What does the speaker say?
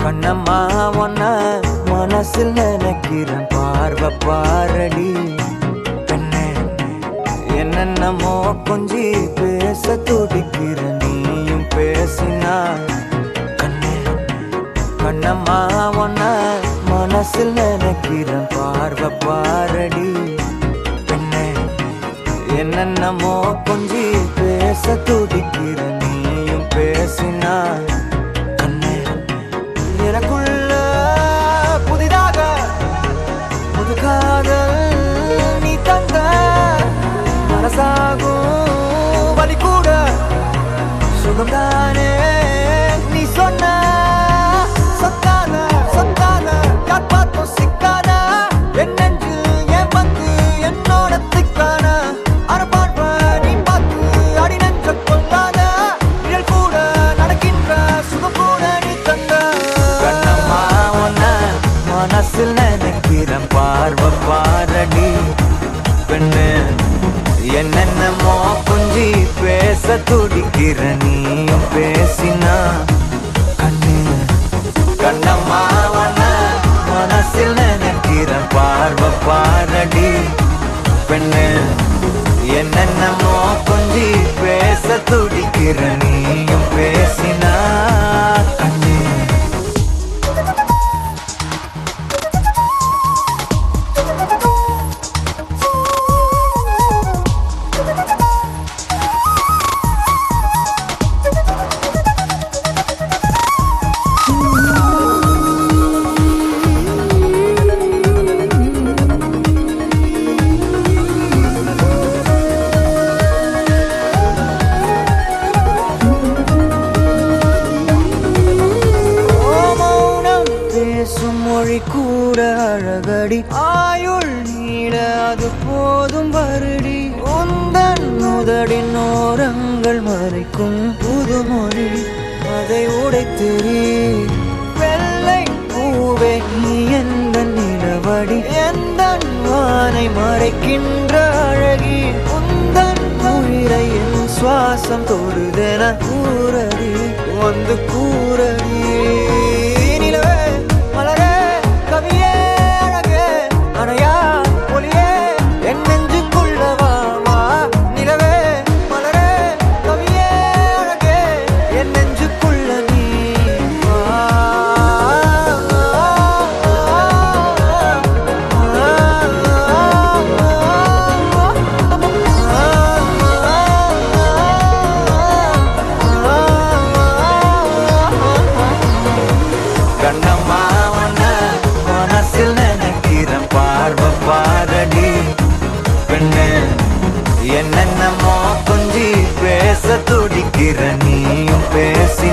கண்ணம்மா ஒன்ன மனசில் நினைக்கிறேன் பார்வை பாரடி பெண்ணே என்னென்னமோ கொஞ்சி பேச துடிக்கிற நீயும் பேசினா கண்ணே கண்ணம்மா ஒன்ன மனசில் நினைக்கிறேன் பார்வை பாரடி பெண்ணே என்னென்னமோ கொஞ்சி பேச துடிக்கிற நீயும் பேசினா எனக்குள்ள புதிதாக புது காதல் நீ தந்த மனசாகும் வலி கூட சுகம்தானே நீ சொன்ன சொத்தான சொத்தான யார் பார்த்தும் சிக்கான என் நெஞ்சில் ஏன் வந்து என்னோட திக்கான அறப்பார்வ நீ பார்த்து அடி நெஞ்ச கொள்ளாத நிழல் கூட நடக்கின்ற சுகம் கூட நீ தந்த மனசில் நினைக்கிறேன் பார்வை பாரடி பெண்ணு என்னென்னமோ கொஞ்சி பேச துடிக்கிற நீயும் பேசினா கண்ணு கண்ணம்மா மனசில் நினைக்கிறேன் பார்வை பாரடி பெண்ணு என்னென்னமோ கொஞ்சி பேச துடிக்கிற நீயும் பேசினா கண்ணு மொழி கூட அழகடி ஆயுள் நீட அது போதும் வருடி உந்தன் முதடின் ஓரங்கள் மறைக்கும் புதுமொழி அதை உடைத்தெறி வெள்ளை பூவே நீ எந்த நிலவடி எந்த வானை மறைக்கின்ற அழகி உந்தன் உயிரை என் சுவாசம் தொடுதென கூறடி வந்து கூறடி கவியே அழகே அணையா ஒளியே என் நெஞ்சுக்குள்ளவா நிலவே மலரே கவியே அழகே என் நெஞ்சுக்குள்ள நீ கண்ணம்மா பார்வை பாரடி பெண்ணு என்னென்னமோ கொஞ்சி பேச துடிக்கிற நீயும் பேசி